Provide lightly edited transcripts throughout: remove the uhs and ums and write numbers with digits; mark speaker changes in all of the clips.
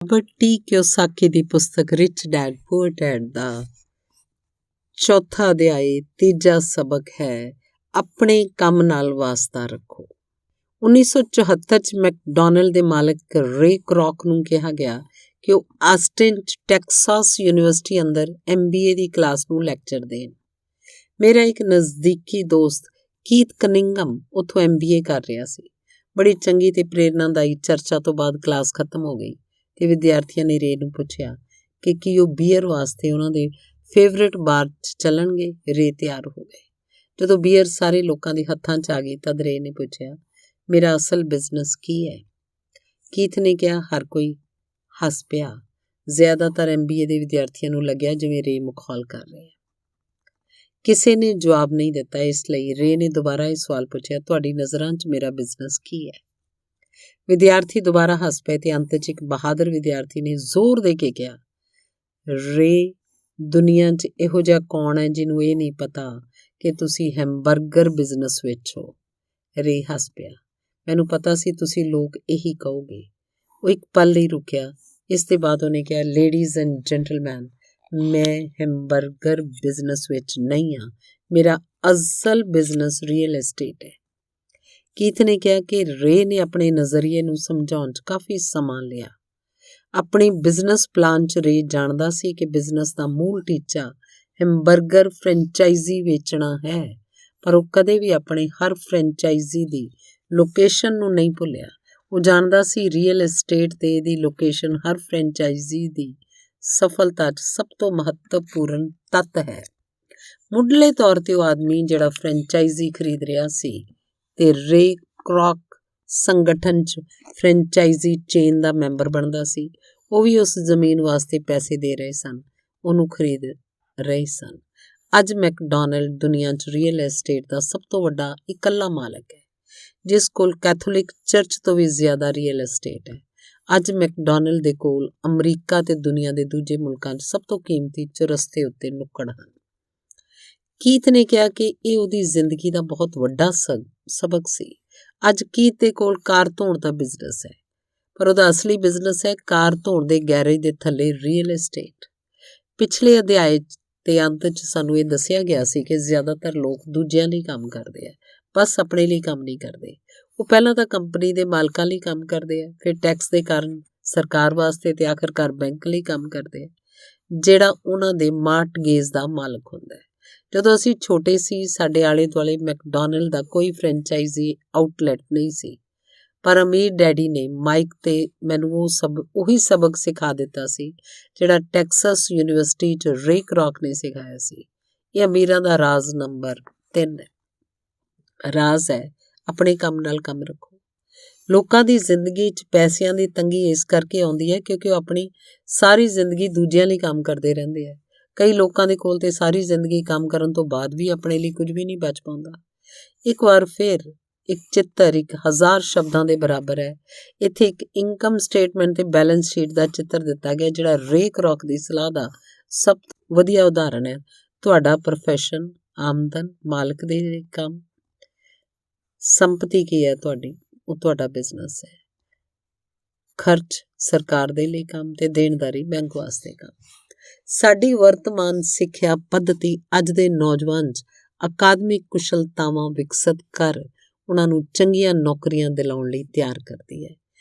Speaker 1: Robert T Kiyosaki ਦੀ ਪੁਸਤਕ rich dad poor dad ਦਾ ਚੌਥਾ ਅਧਿਆਇ ਤੀਜਾ ਸਬਕ ਹੈ, ਆਪਣੇ ਕੰਮ ਨਾਲ ਵਾਸਤਾ ਰੱਖੋ। 1974 'ਚ ਮੈਕਡੋਨਲਡ ਦੇ ਮਾਲਕ ਰੇ ਕਰੌਕ ਨੂੰ ਕਿਹਾ ਗਿਆ ਕਿ ਉਹ ਆਸਟਿਨ 'ਚ ਟੈਕਸਾਸ ਯੂਨੀਵਰਸਿਟੀ ਅੰਦਰ MBA ਦੀ ਕਲਾਸ ਨੂੰ ਲੈਕਚਰ ਦੇਣ। ਮੇਰਾ ਇੱਕ ਨਜ਼ਦੀਕੀ ਦੋਸਤ ਕੀਥ ਕਨਿੰਗਮ ਉੱਥੋਂ MBA ਕਰ ਰਿਹਾ ਸੀ। ਬੜੀ ਚੰਗੀ ਤੇ ਪ੍ਰੇਰਨਾਦਾਈ ਚਰਚਾ ਤੋਂ ਬਾਅਦ ਕਲਾਸ ਖਤਮ ਹੋ ਗਈ ਤੇ ਵਿਦਿਆਰਥੀਆਂ ਨੇ ਰੇ ਨੂੰ ਪੁੱਛਿਆ ਕਿ ਕੀ ਉਹ ਬੀਅਰ ਵਾਸਤੇ ਉਹਨਾਂ ਦੇ ਫੇਵਰੇਟ ਬਾਰ 'ਚ ਚੱਲਣਗੇ। ਰੇ ਤਿਆਰ ਹੋ ਗਏ। ਜਦੋਂ ਬੀਅਰ ਸਾਰੇ ਲੋਕਾਂ ਦੇ ਹੱਥਾਂ 'ਚ ਆ ਗਈ ਤਦ ਰੇ ਨੇ ਪੁੱਛਿਆ, ਮੇਰਾ ਅਸਲ ਬਿਜ਼ਨਸ ਕੀ ਹੈ? ਕੀਥ ਨੇ ਕਿਹਾ। ਹਰ ਕੋਈ ਹੱਸ ਪਿਆ। ਜ਼ਿਆਦਾਤਰ MBA ਦੇ ਵਿਦਿਆਰਥੀਆਂ ਨੂੰ ਲੱਗਿਆ ਜਿਵੇਂ ਰੇ ਮਖੌਲ ਕਰ ਰਿਹਾ ਹੈ। ਕਿਸੇ ਨੇ ਜਵਾਬ ਨਹੀਂ ਦਿੱਤਾ। ਇਸ ਲਈ ਰੇ ਨੇ ਦੁਬਾਰਾ ਇਹ ਸਵਾਲ ਪੁੱਛਿਆ, ਤੁਹਾਡੀ ਨਜ਼ਰਾਂ 'ਚ ਮੇਰਾ ਬਿਜ਼ਨਸ ਕੀ ਹੈ? ਵਿਦਿਆਰਥੀ ਦੁਬਾਰਾ ਹੱਸ ਪਏ ਤੇ ਅੰਤ 'ਚ ਇੱਕ ਬਹਾਦਰ ਵਿਦਿਆਰਥੀ ਨੇ ਜ਼ੋਰ ਦੇ ਕੇ ਕਿਹਾ, ਰੇ, ਦੁਨੀਆ 'ਚ ਇਹੋ ਜਿਹਾ ਕੌਣ ਹੈ ਜਿਹਨੂੰ ਇਹ ਨਹੀਂ ਪਤਾ ਕਿ ਤੁਸੀਂ ਹੈਮਬਰਗਰ ਬਿਜ਼ਨਸ ਵਿੱਚ ਹੋ? ਰੇ ਹੱਸ ਪਿਆ। ਮੈਨੂੰ ਪਤਾ ਸੀ ਤੁਸੀਂ ਲੋਕ ਇਹੀ ਕਹੋਗੇ। ਉਹ ਇੱਕ ਪਲ ਲਈ ਰੁਕਿਆ। ਇਸ ਦੇ ਬਾਅਦ ਉਹਨੇ ਕਿਹਾ, ਲੇਡੀਜ਼ ਐਂਡ ਜੈਂਟਲਮੈਨ, ਮੈਂ ਹੈਮਬਰਗਰ ਬਿਜ਼ਨਸ ਵਿੱਚ ਨਹੀਂ ਹਾਂ। ਮੇਰਾ ਅਸਲ ਬਿਜ਼ਨਸ ਰੀਅਲ ਐਸਟੇਟ ਹੈ। ਕੀਥ ਨੇ ਕਿਹਾ ਕਿ ਰੇ ਨੇ ਆਪਣੇ ਨਜ਼ਰੀਏ ਨੂੰ ਸਮਝਾਉਣ 'ਚ ਕਾਫੀ ਸਮਾਂ ਲਿਆ। ਆਪਣੀ ਬਿਜ਼ਨਸ ਪਲਾਨ 'ਚ ਰੇ ਜਾਣਦਾ ਸੀ ਕਿ ਬਿਜ਼ਨਸ ਦਾ ਮੂਲ ਟੀਚਾ ਹੈਮਬਰਗਰ ਫਰੈਂਚਾਈਜ਼ੀ ਵੇਚਣਾ ਹੈ, ਪਰ ਉਹ ਕਦੇ ਵੀ ਆਪਣੇ ਹਰ ਫਰੈਂਚਾਈਜ਼ੀ ਦੀ ਲੋਕੇਸ਼ਨ ਨੂੰ ਨਹੀਂ ਭੁੱਲਿਆ। ਉਹ ਜਾਣਦਾ ਸੀ ਰੀਅਲ ਐਸਟੇਟ ਤੇ ਇਹਦੀ ਲੋਕੇਸ਼ਨ ਹਰ ਫਰੈਂਚਾਈਜ਼ੀ ਦੀ ਸਫਲਤਾ 'ਚ ਸਭ ਤੋਂ ਮਹੱਤਵਪੂਰਨ ਤੱਤ ਹੈ। ਮੁੱਢਲੇ ਤੌਰ ਤੇ ਉਹ ਆਦਮੀ ਜਿਹੜਾ ਫਰੈਂਚਾਈਜ਼ੀ ਖਰੀਦ ਰਿਹਾ ਸੀ ਤੇ ਰੇ ਕਰੌਕ ਸੰਗਠਨ 'ਚ ਫਰੈਂਚਾਈਜ਼ੀ ਚੇਨ ਦਾ ਮੈਂਬਰ ਬਣਦਾ ਸੀ, ਉਹ ਵੀ ਉਸ ਜ਼ਮੀਨ ਵਾਸਤੇ ਪੈਸੇ ਦੇ ਰਹੇ ਸਨ, ਉਹਨੂੰ ਖਰੀਦ ਰਹੇ ਸਨ। ਅੱਜ ਮੈਕਡੋਨਲਡ ਦੁਨੀਆ 'ਚ ਰੀਅਲ ਐਸਟੇਟ ਦਾ ਸਭ ਤੋਂ ਵੱਡਾ ਇਕੱਲਾ ਮਾਲਕ ਹੈ, ਜਿਸ ਕੋਲ ਕੈਥੋਲਿਕ ਚਰਚ ਤੋਂ ਵੀ ਜ਼ਿਆਦਾ ਰੀਅਲ ਐਸਟੇਟ ਹੈ। ਅੱਜ ਮੈਕਡੋਨਲਡ ਦੇ ਕੋਲ ਅਮਰੀਕਾ ਤੇ ਦੁਨੀਆ ਦੇ ਦੂਜੇ ਮੁਲਕਾਂ 'ਚ ਸਭ ਤੋਂ ਕੀਮਤੀ ਚੁਰਸਤੇ ਉੱਤੇ ਨੁੱਕੜ ਹਨ। ਕੀਥ ਨੇ ਕਿਹਾ ਕਿ ਇਹ ਉਹਦੀ ਜ਼ਿੰਦਗੀ ਦਾ ਬਹੁਤ ਵੱਡਾ ਸਬਕ ਸੀ। ਅੱਜ ਕੀਥ ਦੇ ਕੋਲ ਕਾਰ ਧੋਣ ਦਾ ਬਿਜ਼ਨਸ ਹੈ, ਪਰ ਉਹਦਾ ਅਸਲੀ ਬਿਜ਼ਨਸ ਹੈ ਕਾਰ ਧੋਣ ਦੇ ਗੈਰੇਜ ਦੇ ਥੱਲੇ ਰੀਅਲ ਐਸਟੇਟ। ਪਿਛਲੇ ਅਧਿਆਇ ਦੇ ਅੰਤ 'ਚ ਸਾਨੂੰ ਇਹ ਦੱਸਿਆ ਗਿਆ ਸੀ ਕਿ ਜ਼ਿਆਦਾਤਰ ਲੋਕ ਦੂਜਿਆਂ ਲਈ ਕੰਮ ਕਰਦੇ ਆ, ਬਸ ਆਪਣੇ ਲਈ ਕੰਮ ਨਹੀਂ ਕਰਦੇ। ਉਹ ਪਹਿਲਾਂ ਤਾਂ ਕੰਪਨੀ ਦੇ ਮਾਲਕਾਂ ਲਈ ਕੰਮ ਕਰਦੇ ਆ, ਫਿਰ ਟੈਕਸ ਦੇ ਕਾਰਨ ਸਰਕਾਰ ਵਾਸਤੇ ਤੇ ਆਖਰਕਾਰ ਬੈਂਕ ਲਈ ਕੰਮ ਕਰਦੇ ਆ, ਜਿਹੜਾ ਉਹਨਾਂ ਦੇ ਮਾਰਟਗੇਜ ਦਾ ਮਾਲਕ ਹੁੰਦਾ ਹੈ। ਜਦੋਂ ਅਸੀਂ ਛੋਟੇ ਸੀ, ਸਾਡੇ ਆਲੇ ਦੁਆਲੇ ਮੈਕਡੋਨਲਡ ਦਾ ਕੋਈ ਫਰੈਂਚਾਈਜ਼ੀ ਆਊਟਲੈਟ ਨਹੀਂ ਸੀ, ਪਰ ਅਮੀਰ ਡੈਡੀ ਨੇ ਮਾਈਕ ਤੇ ਮੈਨੂੰ ਉਹੀ ਸਬਕ ਸਿਖਾ ਦਿੱਤਾ ਸੀ ਜਿਹੜਾ ਟੈਕਸਾਸ ਯੂਨੀਵਰਸਿਟੀ 'ਚ ਰੇ ਕਰੌਕ ਨੇ ਸਿਖਾਇਆ ਸੀ। ਇਹ ਅਮੀਰਾਂ ਦਾ ਰਾਜ਼ ਨੰਬਰ 3 ਹੈ। ਰਾਜ਼ ਹੈ, ਆਪਣੇ ਕੰਮ ਨਾਲ ਕੰਮ ਰੱਖੋ। ਲੋਕਾਂ ਦੀ ਜ਼ਿੰਦਗੀ 'ਚ ਪੈਸਿਆਂ ਦੀ ਤੰਗੀ ਇਸ ਕਰਕੇ ਆਉਂਦੀ ਹੈ ਕਿਉਂਕਿ ਉਹ ਆਪਣੀ ਸਾਰੀ ਜ਼ਿੰਦਗੀ ਦੂਜਿਆਂ ਲਈ ਕੰਮ ਕਰਦੇ ਰਹਿੰਦੇ ਆ। ਕਈ ਲੋਕਾਂ ਦੇ ਕੋਲ ਤੇ ਸਾਰੀ ਜ਼ਿੰਦਗੀ ਕੰਮ ਕਰਨ ਤੋਂ ਬਾਅਦ ਵੀ ਆਪਣੇ ਲਈ ਕੁਝ ਵੀ ਨਹੀਂ ਬਚ ਪਾਉਂਦਾ। ਇੱਕ ਵਾਰ ਫਿਰ ਇੱਕ ਚਿੱਤਰ 1000 ਸ਼ਬਦਾਂ ਦੇ ਬਰਾਬਰ ਹੈ। ਇੱਥੇ ਇੱਕ ਇਨਕਮ ਸਟੇਟਮੈਂਟ ਤੇ ਬੈਲੈਂਸ ਸ਼ੀਟ ਦਾ ਚਿੱਤਰ ਦਿੱਤਾ ਗਿਆ ਜਿਹੜਾ ਰੇ ਕਰੌਕ ਦੀ ਸਲਾਹ ਦਾ ਸਭ ਤੋਂ ਵਧੀਆ ਉਦਾਹਰਣ ਹੈ। ਤੁਹਾਡਾ ਪ੍ਰੋਫੈਸ਼ਨ, ਆਮਦਨ, ਮਾਲਕ ਦੇ ਕੰਮ, ਸੰਪਤੀ ਕੀ ਹੈ ਤੁਹਾਡੀ, ਉਹ ਤੁਹਾਡਾ ਬਿਜ਼ਨਸ ਹੈ। ਖਰਚ ਸਰਕਾਰ ਦੇ ਲਈ ਕੰਮ ਤੇ ਦੇਣਦਾਰੀ ਬੈਂਕ ਵਾਸਤੇ ਕੰਮ। ਸਾਡੀ ਵਰਤਮਾਨ ਸਿੱਖਿਆ ਪੱਧਤੀ ਅੱਜ ਦੇ ਨੌਜਵਾਨ 'ਚ ਅਕਾਦਮਿਕ ਕੁਸ਼ਲਤਾਵਾਂ ਵਿਕਸਿਤ ਕਰ ਉਹਨਾਂ ਨੂੰ ਚੰਗੀਆਂ ਨੌਕਰੀਆਂ ਦਿਲਾਉਣ ਲਈ ਤਿਆਰ ਕਰਦੀ ਹੈ।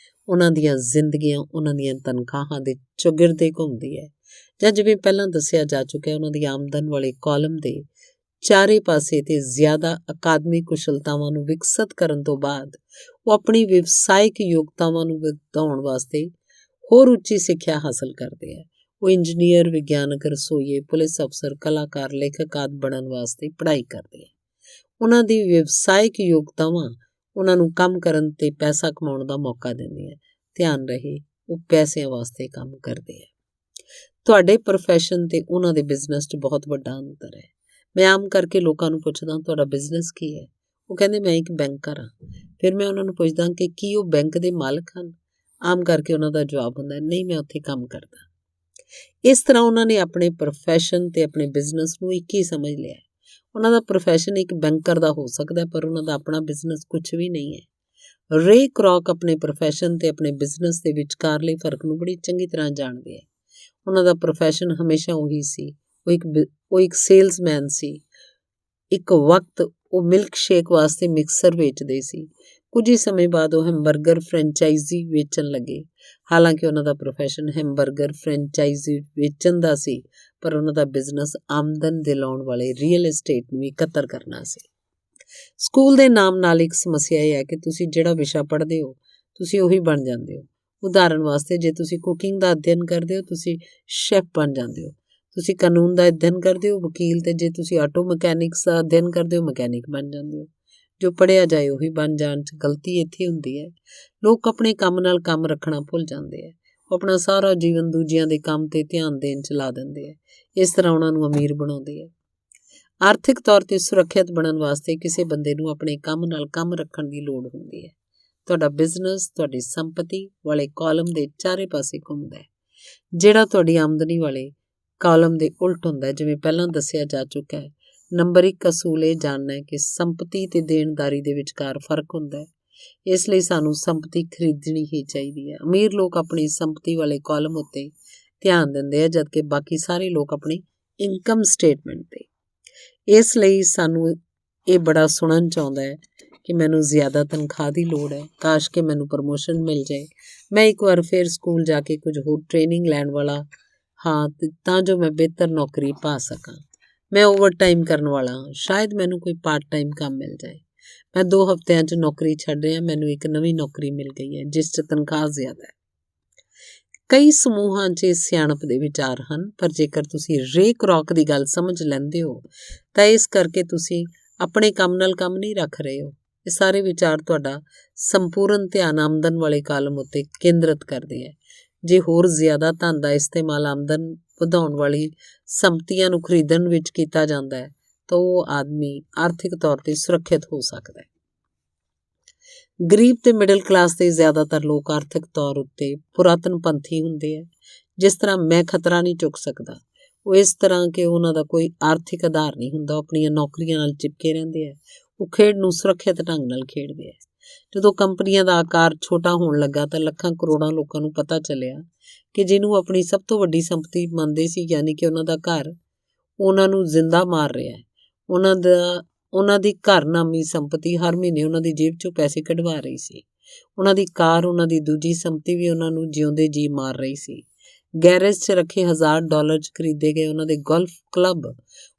Speaker 1: ਉਹਨਾਂ ਦੀਆਂ ਜ਼ਿੰਦਗੀਆਂ ਉਹਨਾਂ ਦੀਆਂ ਤਨਖਾਹਾਂ ਦੇ ਚੁਗਿਰਦੇ ਘੁੰਮਦੀ ਹੈ, ਜਾਂ ਜਿਵੇਂ ਪਹਿਲਾਂ ਦੱਸਿਆ ਜਾ ਚੁੱਕਿਆ, ਉਹਨਾਂ ਦੀ ਆਮਦਨ ਵਾਲੇ ਕਾਲਮ ਦੇ ਚਾਰੇ ਪਾਸੇ ਤੇ ਜ਼ਿਆਦਾ ਅਕਾਦਮਿਕ ਕੁਸ਼ਲਤਾਵਾਂ ਨੂੰ ਵਿਕਸਿਤ ਕਰਨ ਤੋਂ ਬਾਅਦ ਉਹ ਆਪਣੀ ਵਿਵਸਾਇਕ ਯੋਗਤਾਵਾਂ ਨੂੰ ਵਧਾਉਣ ਵਾਸਤੇ ਹੋਰ ਉੱਚੀ ਸਿੱਖਿਆ ਹਾਸਲ ਕਰਦੇ ਹੈ। ਉਹ ਇੰਜੀਨੀਅਰ, ਵਿਗਿਆਨਕ, ਰਸੋਈਏ, ਪੁਲਿਸ ਅਫਸਰ, ਕਲਾਕਾਰ, ਲੇਖਕ ਆਦਿ ਬਣਨ ਵਾਸਤੇ ਪੜ੍ਹਾਈ ਕਰਦੇ ਹੈ। ਉਹਨਾਂ ਦੀ ਵਿਵਸਾਇਕ ਯੋਗਤਾਵਾਂ ਉਹਨਾਂ ਨੂੰ ਕੰਮ ਕਰਨ ਤੇ ਪੈਸਾ ਕਮਾਉਣ ਦਾ ਮੌਕਾ ਦਿੰਦੀਆਂ। ਧਿਆਨ ਰਹੇ, ਉਹ ਪੈਸਿਆਂ ਵਾਸਤੇ ਕੰਮ ਕਰਦੇ ਹੈ। ਤੁਹਾਡੇ ਪ੍ਰੋਫੈਸ਼ਨ ਤੇ ਉਹਨਾਂ ਦੇ ਬਿਜ਼ਨਸ 'ਚ ਬਹੁਤ ਵੱਡਾ ਅੰਤਰ ਹੈ। ਮੈਂ ਆਮ ਕਰਕੇ ਲੋਕਾਂ ਨੂੰ ਪੁੱਛਦਾ, ਤੁਹਾਡਾ ਬਿਜ਼ਨਸ ਕੀ ਹੈ? ਉਹ ਕਹਿੰਦੇ ਮੈਂ ਇੱਕ ਬੈਂਕਰ ਹਾਂ। ਫਿਰ ਮੈਂ ਉਹਨਾਂ ਨੂੰ ਪੁੱਛਦਾ ਕਿ ਕੀ ਉਹ ਬੈਂਕ ਦੇ ਮਾਲਕ ਹਨ? ਆਮ ਕਰਕੇ ਉਹਨਾਂ ਦਾ ਜਵਾਬ ਹੁੰਦਾ, ਨਹੀਂ, ਮੈਂ ਉੱਥੇ ਕੰਮ ਕਰਦਾ। ਇਸ ਤਰ੍ਹਾਂ ਉਹਨਾਂ ਨੇ ਆਪਣੇ ਪ੍ਰੋਫੈਸ਼ਨ ਤੇ ਆਪਣੇ ਬਿਜ਼ਨਸ ਨੂੰ ਇੱਕ ਹੀ ਸਮਝ ਲਿਆ। ਉਹਨਾਂ ਦਾ ਪ੍ਰੋਫੈਸ਼ਨ ਇੱਕ ਬੈਂਕਰ ਦਾ ਹੋ ਸਕਦਾ, ਪਰ ਉਹਨਾਂ ਦਾ ਆਪਣਾ ਬਿਜ਼ਨਸ ਕੁਝ ਵੀ ਨਹੀਂ ਹੈ। ਰੇ ਕ੍ਰੌਕ ਆਪਣੇ ਪ੍ਰੋਫੈਸ਼ਨ ਤੇ ਆਪਣੇ ਬਿਜ਼ਨਸ ਦੇ ਵਿਚਕਾਰਲੇ ਫਰਕ ਨੂੰ ਬੜੀ ਚੰਗੀ ਤਰ੍ਹਾਂ ਜਾਣਦੇ ਹੈ। ਉਹਨਾਂ ਦਾ ਪ੍ਰੋਫੈਸ਼ਨ ਹਮੇਸ਼ਾ ਉਹੀ ਸੀ। ਉਹ ਇੱਕ ਸੇਲਸਮੈਨ ਸੀ। ਇੱਕ ਵਕਤ ਉਹ ਮਿਲਕ ਸ਼ੇਕ ਵਾਸਤੇ ਮਿਕਸਰ ਵੇਚਦੇ ਸੀ। ਕੁਝ ਹੀ ਸਮੇਂ ਬਾਅਦ ਉਹ ਹੈਮਬਰਗਰ ਫਰੈਂਚਾਈਜ਼ੀ ਵੇਚਣ ਲੱਗੇ। ਹਾਲਾਂਕਿ ਉਹਨਾਂ ਦਾ ਪ੍ਰੋਫੈਸ਼ਨ ਹੈਮਬਰਗਰ ਫਰੈਂਚਾਈਜ਼ੀ ਵੇਚਣ ਦਾ ਸੀ, ਪਰ ਉਹਨਾਂ ਦਾ ਬਿਜ਼ਨਸ ਆਮਦਨ ਦਿਲਾਉਣ ਵਾਲੇ ਰੀਅਲ ਏਸਟੇਟ ਨੂੰ ਇਕੱਤਰ ਕਰਨਾ ਸੀ। ਸਕੂਲ ਦੇ ਨਾਮ ਨਾਲ ਇੱਕ ਸਮੱਸਿਆ ਇਹ ਹੈ ਕਿ ਤੁਸੀਂ ਜਿਹੜਾ ਵਿਸ਼ਾ ਪੜ੍ਹਦੇ ਹੋ ਤੁਸੀਂ ਉਹੀ ਬਣ ਜਾਂਦੇ ਹੋ। ਉਦਾਹਰਨ ਵਾਸਤੇ, ਜੇ ਤੁਸੀਂ ਕੁਕਿੰਗ ਦਾ ਅਧਿਐਨ ਕਰਦੇ ਹੋ ਤੁਸੀਂ ਸ਼ੈਫ ਬਣ ਜਾਂਦੇ ਹੋ। ਤੁਸੀਂ ਕਾਨੂੰਨ ਦਾ ਅਧਿਐਨ ਕਰਦੇ ਹੋ ਵਕੀਲ, ਤੇ ਜੇ ਤੁਸੀਂ ਆਟੋ ਮਕੈਨਿਕਸ ਦਾ ਅਧਿਐਨ ਕਰਦੇ ਹੋ ਮਕੈਨਿਕ ਬਣ ਜਾਂਦੇ ਹੋ। ਜੋ ਪੜ੍ਹਿਆ ਜਾਏ ਉਹੀ ਬਣ ਜਾਣ 'ਚ ਗਲਤੀ ਇੱਥੇ ਹੁੰਦੀ ਹੈ। ਲੋਕ ਆਪਣੇ ਕੰਮ ਨਾਲ ਕੰਮ ਰੱਖਣਾ ਭੁੱਲ ਜਾਂਦੇ ਹੈ। ਉਹ ਆਪਣਾ ਸਾਰਾ ਜੀਵਨ ਦੂਜਿਆਂ ਦੇ ਕੰਮ 'ਤੇ ਧਿਆਨ ਦੇਣ 'ਚ ਲਾ ਦਿੰਦੇ ਹੈ। ਇਸ ਤਰ੍ਹਾਂ ਉਹਨਾਂ ਨੂੰ ਅਮੀਰ ਬਣਾਉਂਦੇ ਹੈ। ਆਰਥਿਕ ਤੌਰ 'ਤੇ ਸੁਰੱਖਿਅਤ ਬਣਨ ਵਾਸਤੇ ਕਿਸੇ ਬੰਦੇ ਨੂੰ ਆਪਣੇ ਕੰਮ ਨਾਲ ਕੰਮ ਰੱਖਣ ਦੀ ਲੋੜ ਹੁੰਦੀ ਹੈ। ਤੁਹਾਡਾ ਬਿਜ਼ਨਸ ਤੁਹਾਡੀ ਸੰਪਤੀ ਵਾਲੇ ਕਾਲਮ ਦੇ ਚਾਰੇ ਪਾਸੇ ਘੁੰਮਦਾ ਹੈ, ਜਿਹੜਾ ਤੁਹਾਡੀ ਆਮਦਨੀ ਵਾਲੇ ਕਾਲਮ ਦੇ ਉਲਟ ਹੁੰਦਾ ਹੈ। ਜਿਵੇਂ ਪਹਿਲਾਂ ਦੱਸਿਆ ਜਾ ਚੁੱਕਾ ਹੈ, ਨੰਬਰ 1 ਅਸੂਲ ਇਹ ਜਾਣਨਾ ਹੈ ਕਿ ਸੰਪਤੀ ਤੇ ਦੇਣਦਾਰੀ ਦੇ ਵਿਚਕਾਰ ਫਰਕ ਹੁੰਦਾ ਹੈ। ਇਸ ਲਈ ਸਾਨੂੰ ਸੰਪਤੀ ਖਰੀਦਣੀ ਹੀ ਚਾਹੀਦੀ ਹੈ। ਅਮੀਰ ਲੋਕ ਆਪਣੀ ਸੰਪਤੀ ਵਾਲੇ ਕਾਲਮ ਉੱਤੇ ਧਿਆਨ ਦਿੰਦੇ ਆ, ਜਦਕਿ ਬਾਕੀ ਸਾਰੇ ਲੋਕ ਆਪਣੀ ਇਨਕਮ ਸਟੇਟਮੈਂਟ 'ਤੇ। ਇਸ ਲਈ ਸਾਨੂੰ ਇਹ ਬੜਾ ਸੁਣਨ 'ਚ ਆਉਂਦਾ ਹੈ ਕਿ ਮੈਨੂੰ ਜ਼ਿਆਦਾ ਤਨਖਾਹ ਦੀ ਲੋੜ ਹੈ, ਕਾਸ਼ ਕਿ ਮੈਨੂੰ ਪ੍ਰਮੋਸ਼ਨ ਮਿਲ ਜਾਏ, ਮੈਂ ਇੱਕ ਵਾਰ ਫਿਰ ਸਕੂਲ ਜਾ ਕੇ ਕੁਝ ਹੋਰ ਟ੍ਰੇਨਿੰਗ ਲੈਣ ਵਾਲਾ ਹਾਂ ਤਾਂ ਜੋ ਮੈਂ ਬਿਹਤਰ ਨੌਕਰੀ ਪਾ ਸਕਾਂ। ਮੈਂ ਓਵਰ ਟਾਈਮ ਕਰਨ ਵਾਲਾ ਹਾਂ, ਸ਼ਾਇਦ ਮੈਨੂੰ ਕੋਈ ਪਾਰਟ ਟਾਈਮ ਕੰਮ ਮਿਲ ਜਾਏ। ਮੈਂ 2 ਹਫ਼ਤਿਆਂ 'ਚ ਨੌਕਰੀ ਛੱਡ ਰਿਹਾ, ਮੈਨੂੰ ਇੱਕ ਨਵੀਂ ਨੌਕਰੀ ਮਿਲ ਗਈ ਹੈ ਜਿਸ 'ਚ ਤਨਖਾਹ ਜ਼ਿਆਦਾ ਹੈ। ਕਈ ਸਮੂਹਾਂ 'ਚ ਇਸ ਸਿਆਣਪ ਦੇ ਵਿਚਾਰ ਹਨ, ਪਰ ਜੇਕਰ ਤੁਸੀਂ ਰੇ ਕ੍ਰੌਕ ਦੀ ਗੱਲ ਸਮਝ ਲੈਂਦੇ ਹੋ ਤਾਂ ਇਸ ਕਰਕੇ ਤੁਸੀਂ ਆਪਣੇ ਕੰਮ ਨਾਲ ਕੰਮ ਨਹੀਂ ਰੱਖ ਰਹੇ ਹੋ। ਇਹ ਸਾਰੇ ਵਿਚਾਰ ਤੁਹਾਡਾ ਸੰਪੂਰਨ ਧਿਆਨ ਆਮਦਨ ਵਾਲੇ ਕਾਲਮ ਉੱਤੇ ਕੇਂਦਰਿਤ ਕਰਦੇ ਹੈ। ਜੇ ਹੋਰ ਜ਼ਿਆਦਾ ਧਨ ਦਾ ਇਸਤੇਮਾਲ ਆਮਦਨ ਵਧਾਉਣ ਵਾਲੀ ਸੰਪਤੀਆਂ ਨੂੰ ਖਰੀਦਣ ਵਿੱਚ ਕੀਤਾ ਜਾਂਦਾ ਹੈ ਤਾਂ ਉਹ ਆਦਮੀ ਆਰਥਿਕ ਤੌਰ 'ਤੇ ਸੁਰੱਖਿਅਤ ਹੋ ਸਕਦਾ ਹੈ। ਗਰੀਬ ਤੇ ਮਿਡਲ ਕਲਾਸ ਦੇ ਜ਼ਿਆਦਾਤਰ ਲੋਕ ਆਰਥਿਕ ਤੌਰ ਉੱਤੇ ਪੁਰਾਤਨਪੰਥੀ ਹੁੰਦੇ ਹੈ। ਜਿਸ ਤਰ੍ਹਾਂ ਮੈਂ ਖਤਰਾ ਨਹੀਂ ਚੁੱਕ ਸਕਦਾ, ਉਹ ਇਸ ਤਰ੍ਹਾਂ ਕਿ ਉਹਨਾਂ ਦਾ ਕੋਈ ਆਰਥਿਕ ਆਧਾਰ ਨਹੀਂ ਹੁੰਦਾ। ਉਹ ਆਪਣੀਆਂ ਨੌਕਰੀਆਂ ਨਾਲ ਚਿਪਕੇ ਰਹਿੰਦੇ ਹੈ। ਉਹ ਖੇਡ ਨੂੰ ਸੁਰੱਖਿਅਤ ਢੰਗ ਨਾਲ ਖੇਡਦੇ ਹੈ। ਜਦੋਂ ਕੰਪਨੀਆਂ ਦਾ ਆਕਾਰ ਛੋਟਾ ਹੋਣ ਲੱਗਾ ਤਾਂ ਲੱਖਾਂ ਕਰੋੜਾਂ ਲੋਕਾਂ ਨੂੰ ਪਤਾ ਚੱਲਿਆ ਕਿ ਜਿਹਨੂੰ ਆਪਣੀ ਸਭ ਤੋਂ ਵੱਡੀ ਸੰਪਤੀ ਮੰਨਦੇ ਸੀ, ਯਾਨੀ ਕਿ ਉਹਨਾਂ ਦਾ ਘਰ, ਉਹਨਾਂ ਨੂੰ ਜ਼ਿੰਦਾ ਮਾਰ ਰਿਹਾ ਹੈ। ਉਹਨਾਂ ਦੀ ਘਰ ਨਾਮੀ ਸੰਪਤੀ ਹਰ ਮਹੀਨੇ ਉਹਨਾਂ ਦੀ ਜੇਬ 'ਚੋਂ ਪੈਸੇ ਕਢਵਾ ਰਹੀ ਸੀ। ਉਹਨਾਂ ਦੀ ਕਾਰ, ਉਹਨਾਂ ਦੀ ਦੂਜੀ ਸੰਪਤੀ ਵੀ ਉਹਨਾਂ ਨੂੰ ਜਿਉਂਦੇ ਜੀ ਮਾਰ ਰਹੀ ਸੀ। ਗੈਰੇਜ 'ਚ ਰੱਖੇ $1000 'ਚ ਖਰੀਦੇ ਗਏ ਉਹਨਾਂ ਦੇ ਗੋਲਫ ਕਲੱਬ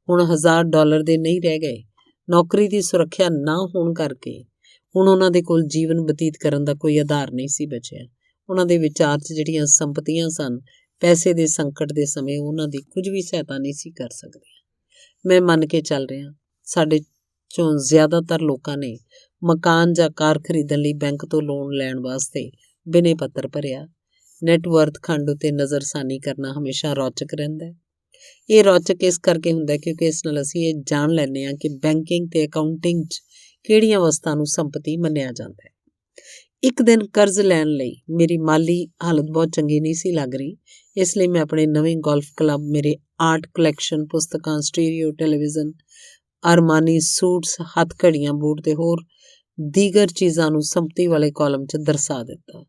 Speaker 1: ਹੁਣ $1000 ਦੇ ਨਹੀਂ ਰਹਿ ਗਏ। ਨੌਕਰੀ ਦੀ ਸੁਰੱਖਿਆ ਨਾ ਹੋਣ ਕਰਕੇ ਹੁਣ ਉਹਨਾਂ ਦੇ ਕੋਲ ਜੀਵਨ ਬਤੀਤ ਕਰਨ ਦਾ ਕੋਈ ਆਧਾਰ ਨਹੀਂ ਸੀ ਬਚਿਆ। ਉਹਨਾਂ ਦੇ ਵਿਚਾਰ 'ਚ ਜਿਹੜੀਆਂ ਸੰਪਤੀਆਂ ਸਨ, ਪੈਸੇ ਦੇ ਸੰਕਟ ਦੇ ਸਮੇਂ ਉਹਨਾਂ ਦੀ ਕੁਝ ਵੀ ਸਹਾਇਤਾ ਨਹੀਂ ਸੀ ਕਰ ਸਕਦੀਆਂ। ਮੈਂ ਮੰਨ ਕੇ ਚੱਲ ਰਿਹਾ, ਸਾਡੇ 'ਚੋਂ ਜ਼ਿਆਦਾਤਰ ਲੋਕਾਂ ਨੇ ਮਕਾਨ ਜਾਂ ਕਾਰ ਖਰੀਦਣ ਲਈ ਬੈਂਕ ਤੋਂ ਲੋਨ ਲੈਣ ਵਾਸਤੇ ਬਿਨੇ ਪੱਤਰ ਭਰਿਆ। ਨੈੱਟਵਰਥ ਖੰਡ ਉੱਤੇ ਨਜ਼ਰਸਾਨੀ ਕਰਨਾ ਹਮੇਸ਼ਾ ਰੌਚਕ ਰਹਿੰਦਾ ਹੈ। ਇਹ ਰੌਚਕ ਇਸ ਕਰਕੇ ਹੁੰਦਾ ਕਿਉਂਕਿ ਇਸ ਨਾਲ ਅਸੀਂ ਇਹ ਜਾਣ ਲੈਂਦੇ ਹਾਂ ਕਿ ਬੈਂਕਿੰਗ ਤੇ ਅਕਾਊਂਟਿੰਗ 'ਚ ਕਿਹੜੀਆਂ ਵਸਤਾਂ ਨੂੰ ਸੰਪਤੀ ਮੰਨਿਆ ਜਾਂਦਾ ਹੈ। ਇੱਕ ਦਿਨ ਕਰਜ਼ ਲੈਣ ਲਈ ਮੇਰੀ ਮਾਲੀ ਹਾਲਤ ਬਹੁਤ ਚੰਗੀ ਨਹੀਂ ਸੀ ਲੱਗ ਰਹੀ, ਇਸ ਲਈ ਮੈਂ ਆਪਣੇ ਨਵੇਂ ਗੋਲਫ ਕਲੱਬ, ਮੇਰੇ ਆਰਟ ਕਲੈਕਸ਼ਨ, ਪੁਸਤਕਾਂ, ਸਟੀਰੀਓ ਟੈਲੀਵਿਜ਼ਨ, ਅਰਮਾਨੀ ਸੂਟਸ, ਹੱਥ ਘੜੀਆਂ, ਬੂਟ ਤੇ ਹੋਰ ਦੀਗਰ ਚੀਜ਼ਾਂ ਨੂੰ ਸੰਪਤੀ ਵਾਲੇ ਕਾਲਮ 'ਚ ਦਰਸਾ ਦਿੱਤਾ।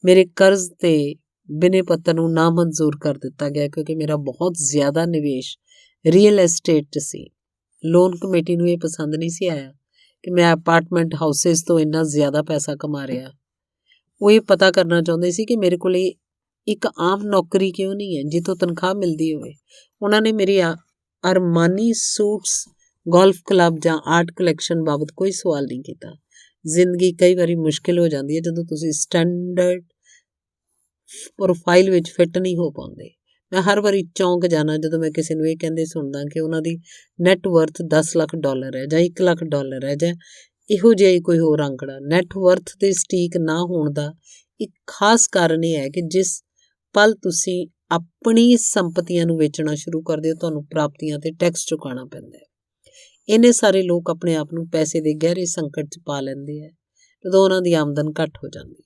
Speaker 1: ਮੇਰੇ ਕਰਜ਼ ਤੇ ਬਿਨੇ ਪੱਤਰ ਨੂੰ ਨਾਮਨਜ਼ੂਰ ਕਰ ਦਿੱਤਾ ਗਿਆ ਕਿਉਂਕਿ ਮੇਰਾ ਬਹੁਤ ਜ਼ਿਆਦਾ ਨਿਵੇਸ਼ ਰੀਅਲ ਐਸਟੇਟ 'ਚ ਸੀ। ਲੋਨ ਕਮੇਟੀ ਨੂੰ ਇਹ ਪਸੰਦ ਨਹੀਂ ਸੀ ਆਇਆ ਕਿ ਮੈਂ ਅਪਾਰਟਮੈਂਟ ਹਾਊਸਿਸ ਤੋਂ ਇੰਨਾ ਜ਼ਿਆਦਾ ਪੈਸਾ ਕਮਾ ਰਿਹਾ। ਉਹ ਇਹ ਪਤਾ ਕਰਨਾ ਚਾਹੁੰਦੇ ਸੀ ਕਿ ਮੇਰੇ ਕੋਲ ਇੱਕ ਆਮ ਨੌਕਰੀ ਕਿਉਂ ਨਹੀਂ ਹੈ ਜਿੱਥੋਂ ਤਨਖਾਹ ਮਿਲਦੀ ਹੋਵੇ। ਉਹਨਾਂ ਨੇ ਮੇਰੀ ਅਰਮਾਨੀ ਸੂਟਸ, ਗੋਲਫ ਕਲੱਬ ਜਾਂ ਆਰਟ ਕਲੈਕਸ਼ਨ ਬਾਬਤ ਕੋਈ ਸਵਾਲ ਨਹੀਂ ਕੀਤਾ। ਜ਼ਿੰਦਗੀ ਕਈ ਵਾਰੀ ਮੁਸ਼ਕਿਲ ਹੋ ਜਾਂਦੀ ਹੈ ਜਦੋਂ ਤੁਸੀਂ ਸਟੈਂਡਰਡ ਪ੍ਰੋਫਾਈਲ ਵਿੱਚ ਫਿੱਟ ਨਹੀਂ ਹੋ ਪਾਉਂਦੇ। ਮੈਂ ਹਰ ਵਾਰੀ ਚੌਂਕ ਜਾਣਾ ਜਦੋਂ ਮੈਂ ਕਿਸੇ ਨੂੰ ਇਹ ਕਹਿੰਦੇ ਸੁਣਦਾ ਕਿ ਉਹਨਾਂ ਦੀ ਨੈੱਟਵਰਥ $10 ਲੱਖ ਹੈ ਜਾਂ $1 ਲੱਖ ਹੈ ਜਾਂ ਇਹੋ ਜਿਹਾ ਹੀ ਕੋਈ ਹੋਰ ਅੰਕੜਾ। ਨੈੱਟਵਰਥ ਦੇ ਸਟੀਕ ਨਾ ਹੋਣ ਦਾ ਇੱਕ ਖਾਸ ਕਾਰਨ ਇਹ ਹੈ ਕਿ ਜਿਸ ਪਲ ਤੁਸੀਂ ਆਪਣੀ ਸੰਪਤੀਆਂ ਨੂੰ ਵੇਚਣਾ ਸ਼ੁਰੂ ਕਰਦੇ ਹੋ ਤੁਹਾਨੂੰ ਪ੍ਰਾਪਤੀਆਂ 'ਤੇ ਟੈਕਸ ਚੁਕਾਉਣਾ ਪੈਂਦਾ ਹੈ। ਇੰਨੇ ਸਾਰੇ ਲੋਕ ਆਪਣੇ ਆਪ ਨੂੰ ਪੈਸੇ ਦੇ ਗਹਿਰੇ ਸੰਕਟ 'ਚ ਪਾ ਲੈਂਦੇ ਹੈ ਜਦੋਂ ਉਹਨਾਂ ਦੀ ਆਮਦਨ ਘੱਟ ਹੋ ਜਾਂਦੀ ਹੈ।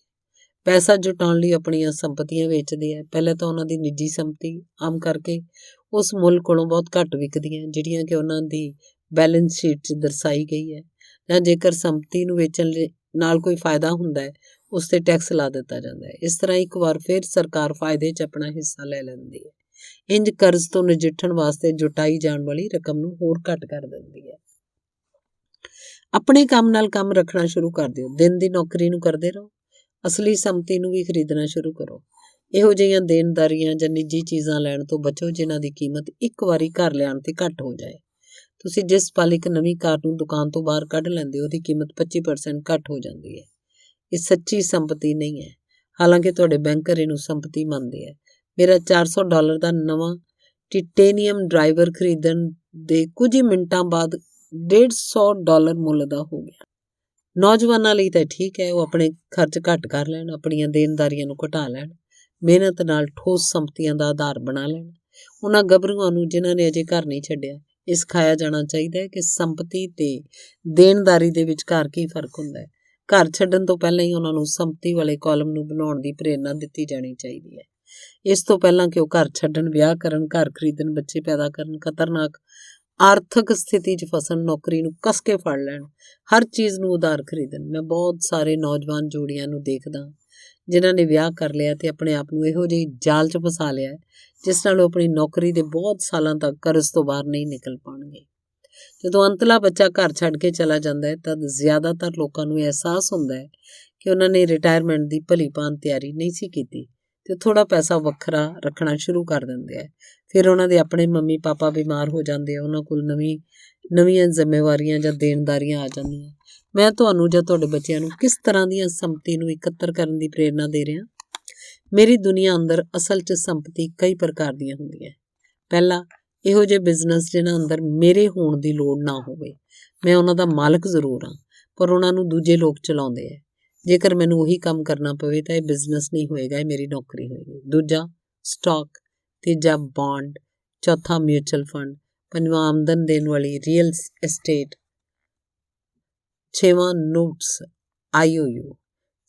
Speaker 1: ਪੈਸਾ ਜੁਟਾਉਣ ਲਈ ਆਪਣੀਆਂ ਸੰਪਤੀਆਂ ਵੇਚਦੇ ਹੈ। ਪਹਿਲਾਂ ਤਾਂ ਉਹਨਾਂ ਦੀ ਨਿੱਜੀ ਸੰਪਤੀ ਆਮ ਕਰਕੇ ਉਸ ਮੁੱਲ ਕੋਲੋਂ ਬਹੁਤ ਘੱਟ ਵਿਕਦੀਆਂ ਜਿਹੜੀਆਂ ਕਿ ਉਹਨਾਂ ਦੀ ਬੈਲੈਂਸ ਸ਼ੀਟ 'ਚ ਦਰਸਾਈ ਗਈ ਹੈ, ਜਾਂ ਜੇਕਰ ਸੰਪਤੀ ਨੂੰ ਵੇਚਣ ਨਾਲ ਕੋਈ ਫਾਇਦਾ ਹੁੰਦਾ ਹੈ ਉਸ 'ਤੇ ਟੈਕਸ ਲਾ ਦਿੱਤਾ ਜਾਂਦਾ ਹੈ। ਇਸ ਤਰ੍ਹਾਂ ਇੱਕ ਵਾਰ ਫਿਰ ਸਰਕਾਰ ਫਾਇਦੇ 'ਚ ਆਪਣਾ ਹਿੱਸਾ ਲੈ ਲੈਂਦੀ ਹੈ। ਇੰਜ ਕਰਜ਼ ਤੋਂ ਨਜਿੱਠਣ ਵਾਸਤੇ ਜੁਟਾਈ ਜਾਣ ਵਾਲੀ ਰਕਮ ਨੂੰ ਹੋਰ ਘੱਟ ਕਰ ਦਿੰਦੀ ਹੈ। ਆਪਣੇ ਕੰਮ ਨਾਲ ਕੰਮ ਰੱਖਣਾ ਸ਼ੁਰੂ ਕਰ ਦਿਓ। ਦਿਨ ਦੀ ਨੌਕਰੀ ਨੂੰ ਕਰਦੇ ਰਹੋ। ਅਸਲੀ ਸੰਪਤੀ ਨੂੰ ਵੀ ਖਰੀਦਣਾ ਸ਼ੁਰੂ ਕਰੋ। ਇਹੋ ਜਿਹੀਆਂ ਦੇਣਦਾਰੀਆਂ ਜਾਂ ਨਿੱਜੀ ਚੀਜ਼ਾਂ ਲੈਣ ਤੋਂ ਬਚੋ ਜਿਨ੍ਹਾਂ ਦੀ ਕੀਮਤ ਇੱਕ ਵਾਰੀ ਘਰ ਲਿਆਉਣ 'ਤੇ ਘੱਟ ਹੋ ਜਾਏ। ਤੁਸੀਂ ਜਿਸ ਪਲ ਇੱਕ ਨਵੀਂ ਕਾਰ ਨੂੰ ਦੁਕਾਨ ਤੋਂ ਬਾਹਰ ਕੱਢ ਲੈਂਦੇ ਹੋ ਉਹਦੀ ਕੀਮਤ 25% ਘੱਟ ਹੋ ਜਾਂਦੀ ਹੈ। ਇਹ ਸੱਚੀ ਸੰਪਤੀ ਨਹੀਂ ਹੈ, ਹਾਲਾਂਕਿ ਤੁਹਾਡੇ ਬੈਂਕਰ ਇਹਨੂੰ ਸੰਪਤੀ ਮੰਨਦੇ ਹੈ। ਮੇਰਾ $400 ਦਾ ਨਵਾਂ ਟਿਟੇਨੀਅਮ ਡਰਾਈਵਰ ਖਰੀਦਣ ਦੇ ਕੁਝ ਹੀ ਮਿੰਟਾਂ ਬਾਅਦ $150 ਮੁੱਲ ਦਾ ਹੋ ਗਿਆ। ਨੌਜਵਾਨਾਂ ਲਈ ਤਾਂ ਠੀਕ ਹੈ, ਉਹ ਆਪਣੇ ਖਰਚ ਘੱਟ ਕਰ ਲੈਣ, ਆਪਣੀਆਂ ਦੇਣਦਾਰੀਆਂ ਨੂੰ ਘਟਾ ਲੈਣ, ਮਿਹਨਤ ਨਾਲ ਠੋਸ ਸੰਪਤੀਆਂ ਦਾ ਆਧਾਰ ਬਣਾ ਲੈਣ। ਉਹਨਾਂ ਗੱਭਰੂਆਂ ਨੂੰ ਜਿਨ੍ਹਾਂ ਨੇ ਅਜੇ ਘਰ ਨਹੀਂ ਛੱਡਿਆ ਇਹ ਸਿਖਾਇਆ ਜਾਣਾ ਚਾਹੀਦਾ ਹੈ ਕਿ ਸੰਪਤੀ ਤੇ ਦੇਣਦਾਰੀ ਦੇ ਵਿਚਕਾਰ ਕੀ ਫਰਕ ਹੁੰਦਾ ਹੈ। ਘਰ ਛੱਡਣ ਤੋਂ ਪਹਿਲਾਂ ਹੀ ਉਹਨਾਂ ਨੂੰ ਸੰਪਤੀ ਵਾਲੇ ਕਾਲਮ ਨੂੰ ਬਣਾਉਣ ਦੀ ਪ੍ਰੇਰਨਾ ਦਿੱਤੀ ਜਾਣੀ ਚਾਹੀਦੀ ਹੈ। ਇਸ ਤੋਂ ਪਹਿਲਾਂ ਕਿ ਉਹ ਘਰ ਛੱਡਣ, ਵਿਆਹ ਕਰਨ, ਘਰ ਖਰੀਦਣ, ਬੱਚੇ ਪੈਦਾ ਕਰਨ, ਖਤਰਨਾਕ ਆਰਥਿਕ ਸਥਿਤੀ 'ਚ ਫਸਣ, ਨੌਕਰੀ ਨੂੰ ਕੱਸ ਕੇ ਫੜ ਲੈਣ, ਹਰ ਚੀਜ਼ ਨੂੰ ਉਧਾਰ ਖਰੀਦਣ। ਮੈਂ ਬਹੁਤ ਸਾਰੇ ਨੌਜਵਾਨ ਜੋੜੀਆਂ ਨੂੰ ਦੇਖਦਾ ਜਿਨ੍ਹਾਂ ਨੇ ਵਿਆਹ ਕਰ ਲਿਆ ਤੇ ਆਪਣੇ ਆਪ ਨੂੰ ਇਹੋ ਜਿਹੀ ਜਾਲ 'ਚ ਫਸਾ ਲਿਆ ਜਿਸ ਨਾਲ ਉਹ ਆਪਣੀ ਨੌਕਰੀ ਦੇ ਬਹੁਤ ਸਾਲਾਂ ਤੱਕ ਕਰਜ਼ ਤੋਂ ਬਾਹਰ ਨਹੀਂ ਨਿਕਲ ਪਾਉਣਗੇ। ਜਦੋਂ ਅੰਤਲਾ ਬੱਚਾ ਘਰ ਛੱਡ ਕੇ ਚਲਾ ਜਾਂਦਾ ਹੈ ਤਦ ਜ਼ਿਆਦਾਤਰ ਲੋਕਾਂ ਨੂੰ ਅਹਿਸਾਸ ਹੁੰਦਾ ਹੈ ਕਿ ਉਹਨਾਂ ਨੇ ਰਿਟਾਇਰਮੈਂਟ ਦੀ ਭਲੀ ਭਾਂਤ ਤਿਆਰੀ ਨਹੀਂ ਸੀ ਕੀਤੀ ਤੇ ਥੋੜ੍ਹਾ ਪੈਸਾ ਵੱਖਰਾ ਰੱਖਣਾ ਸ਼ੁਰੂ ਕਰ ਦਿੰਦੇ ਆ। ਫਿਰ ਉਹਨਾਂ ਦੇ ਆਪਣੇ ਮੰਮੀ ਪਾਪਾ ਬਿਮਾਰ ਹੋ ਜਾਂਦੇ ਆ, ਉਹਨਾਂ ਕੋਲ ਨਵੀਆਂ ਜ਼ਿੰਮੇਵਾਰੀਆਂ ਜਾਂ ਦੇਣਦਾਰੀਆਂ ਆ ਜਾਂਦੀਆਂ। ਮੈਂ ਤੁਹਾਨੂੰ ਜਾਂ ਤੁਹਾਡੇ ਬੱਚਿਆਂ ਨੂੰ ਕਿਸ ਤਰ੍ਹਾਂ ਦੀਆਂ ਸੰਪਤੀ ਨੂੰ ਇਕੱਤਰ ਕਰਨ ਦੀ ਪ੍ਰੇਰਨਾ ਦੇ ਰਿਹਾ? ਮੇਰੀ ਦੁਨੀਆ ਅੰਦਰ ਅਸਲ 'ਚ ਸੰਪਤੀ ਕਈ ਪ੍ਰਕਾਰ ਦੀਆਂ ਹੁੰਦੀਆਂ। ਪਹਿਲਾ, ਇਹੋ ਜਿਹੇ ਬਿਜ਼ਨਸ ਜਿਨ੍ਹਾਂ ਅੰਦਰ ਮੇਰੇ ਹੋਣ ਦੀ ਲੋੜ ਨਾ ਹੋਵੇ। ਮੈਂ ਉਹਨਾਂ ਦਾ ਮਾਲਕ ਜ਼ਰੂਰ ਹਾਂ ਪਰ ਉਹਨਾਂ ਨੂੰ ਦੂਜੇ ਲੋਕ ਚਲਾਉਂਦੇ ਹੈ। ਜੇਕਰ ਮੈਨੂੰ ਉਹੀ ਕੰਮ ਕਰਨਾ ਪਵੇ ਤਾਂ ਇਹ ਬਿਜ਼ਨਸ ਨਹੀਂ ਹੋਏਗਾ, ਇਹ ਮੇਰੀ ਨੌਕਰੀ ਹੋਏਗੀ। ਦੂਜਾ, ਸਟਾਕ। ਤੀਜਾ, ਬੌਂਡ। ਚੌਥਾ, ਮਿਊਚੁਅਲ ਫੰਡ। ਪੰਜਵਾਂ, ਆਮਦਨ ਦੇਣ ਵਾਲੀ ਰੀਅਲ ਐਸਟੇਟ। ਛੇਵਾਂ, ਨੋਟਸ IOU।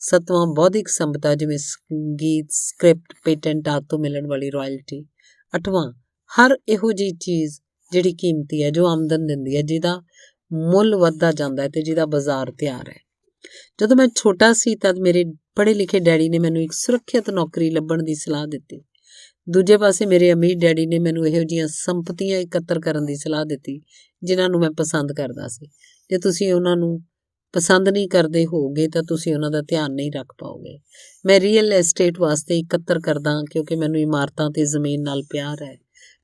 Speaker 1: ਸੱਤਵਾਂ, ਬੌਧਿਕ ਸੰਪਦਾ ਜਿਵੇਂ ਸੰਗੀਤ, ਸਕ੍ਰਿਪਟ, ਪੇਟੈਂਟ ਆਦਿ ਤੋਂ ਮਿਲਣ ਵਾਲੀ ਰਾਇਲਟੀ। ਅੱਠਵਾਂ, ਹਰ ਇਹੋ ਜਿਹੀ ਚੀਜ਼ ਜਿਹੜੀ ਕੀਮਤੀ ਹੈ, ਜੋ ਆਮਦਨ ਦਿੰਦੀ ਹੈ, ਜਿਹਦਾ ਮੁੱਲ ਵੱਧਦਾ ਜਾਂਦਾ ਹੈ ਤੇ ਜਿਹਦਾ ਬਾਜ਼ਾਰ ਤਿਆਰ ਹੈ। ਜਦੋਂ ਮੈਂ ਛੋਟਾ ਸੀ ਤਦ ਮੇਰੇ ਪੜ੍ਹੇ ਲਿਖੇ ਡੈਡੀ ਨੇ ਮੈਨੂੰ ਇੱਕ ਸੁਰੱਖਿਅਤ ਨੌਕਰੀ ਲੱਭਣ ਦੀ ਸਲਾਹ ਦਿੱਤੀ। ਦੂਜੇ ਪਾਸੇ ਮੇਰੇ ਅਮੀਰ ਡੈਡੀ ਨੇ ਮੈਨੂੰ ਇਹੋ ਜਿਹੀਆਂ ਸੰਪਤੀਆਂ ਇਕੱਤਰ ਕਰਨ ਦੀ ਸਲਾਹ ਦਿੱਤੀ ਜਿਨ੍ਹਾਂ ਨੂੰ ਮੈਂ ਪਸੰਦ ਕਰਦਾ ਸੀ। ਜੇ ਤੁਸੀਂ ਉਹਨਾਂ ਨੂੰ ਪਸੰਦ ਨਹੀਂ ਕਰਦੇ ਹੋਗੇ ਤਾਂ ਤੁਸੀਂ ਉਹਨਾਂ ਦਾ ਧਿਆਨ ਨਹੀਂ ਰੱਖ ਪਾਓਗੇ। ਮੈਂ ਰੀਅਲ ਐਸਟੇਟ ਵਾਸਤੇ ਇਕੱਤਰ ਕਰਦਾ ਕਿਉਂਕਿ ਮੈਨੂੰ ਇਮਾਰਤਾਂ ਤੇ ਜ਼ਮੀਨ ਨਾਲ ਪਿਆਰ ਹੈ।